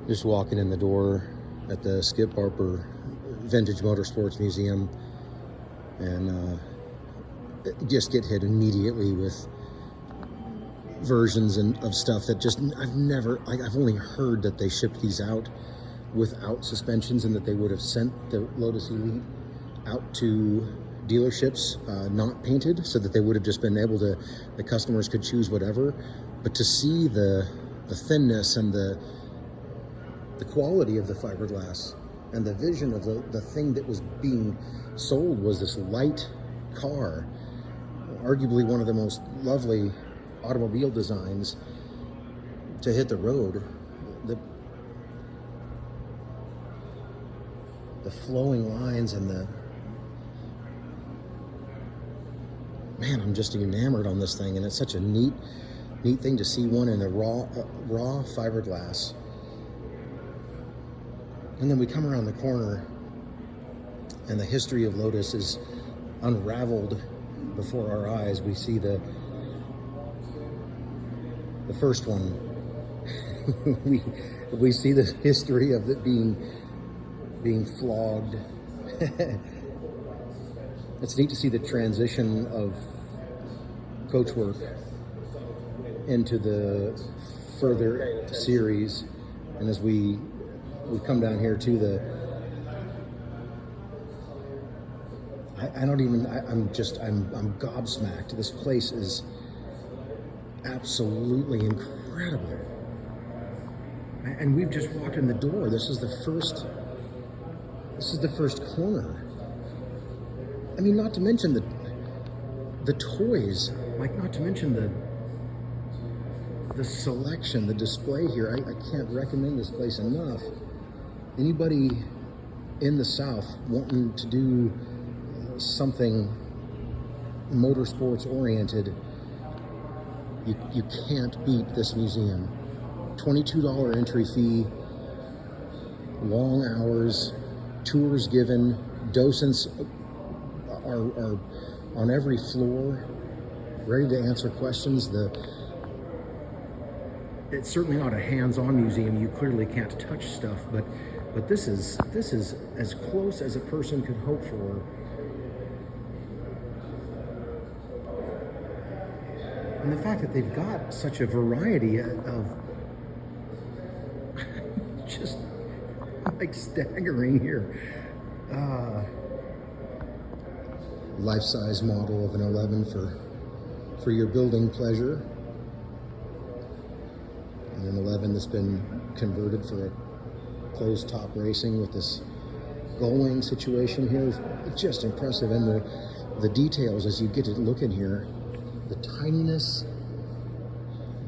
Just walking in the door at the Barber Vintage Motorsports Museum, and just get hit immediately with versions of stuff that just I've only heard that they shipped these out without suspensions, and that they would have sent the Lotus Elite out to dealerships not painted, so that they would have just been able to, the customers could choose whatever. But to see the thinness and the quality of the fiberglass and the vision of the thing that was being sold was this light car, arguably one of the most lovely automobile designs to hit the road. The flowing lines and man, I'm just enamored on this thing, and it's such a neat thing to see one in a raw fiberglass. And then we come around the corner, and the history of Lotus is unraveled before our eyes. We see the first one. we see the history of it being flogged. It's neat to see the transition of coachwork into the further series. And as we come down here to I'm gobsmacked. This place is absolutely incredible. And we've just walked in the door. This is the first corner. I mean, not to mention the toys, like, not to mention the selection, the display here. I can't recommend this place enough. Anybody in the South wanting to do something motorsports oriented, you can't beat this museum. $22 entry fee, long hours, tours given, docents are on every floor, ready to answer questions. It's certainly not a hands-on museum. You clearly can't touch stuff, but this is as close as a person could hope for. And the fact that they've got such a variety of just like staggering here. Life-size model of an 11 for your building pleasure. And an 11 that's been converted for a closed top racing with this gull-wing situation here. It's just impressive. And the details as you get to look in here, the tininess,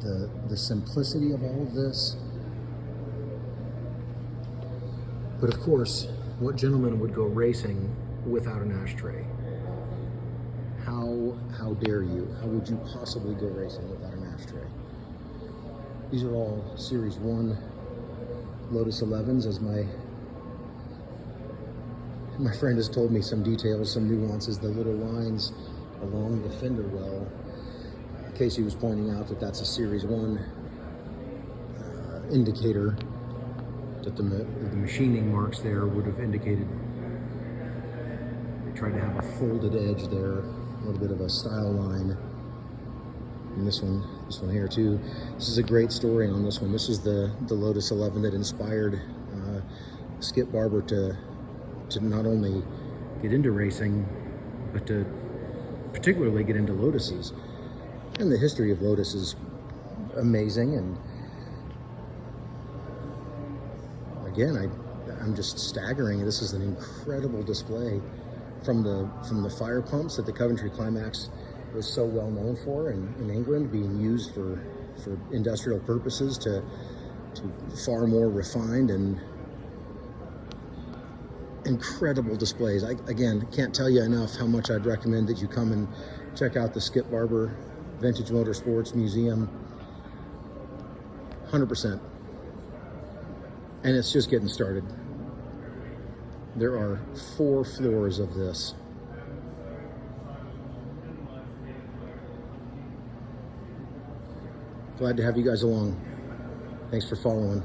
the simplicity of all of this. But of course, what gentleman would go racing without an ashtray? How dare you? How would you possibly go racing without an ashtray? These are all Series 1 Lotus 11s, as my friend has told me some details, some nuances, the little lines along the fender well. Casey was pointing out that that's a Series 1 indicator, that the machining marks there would have indicated they tried to have a folded edge there, a little bit of a style line. And this one here too. This is a great story on this one. This is the Lotus 11 that inspired Skip Barber to not only get into racing, but to particularly get into Lotuses. And the history of Lotus is amazing. And again, I'm just staggering. This is an incredible display from the fire pumps that the Coventry Climax is so well known for in England, being used for industrial purposes, to far more refined and incredible displays. I again can't tell you enough how much I'd recommend that you come and check out the Skip Barber Vintage Motorsports Museum. 100%. And it's just getting started. There are 4 floors of this. Glad to have you guys along. Thanks for following.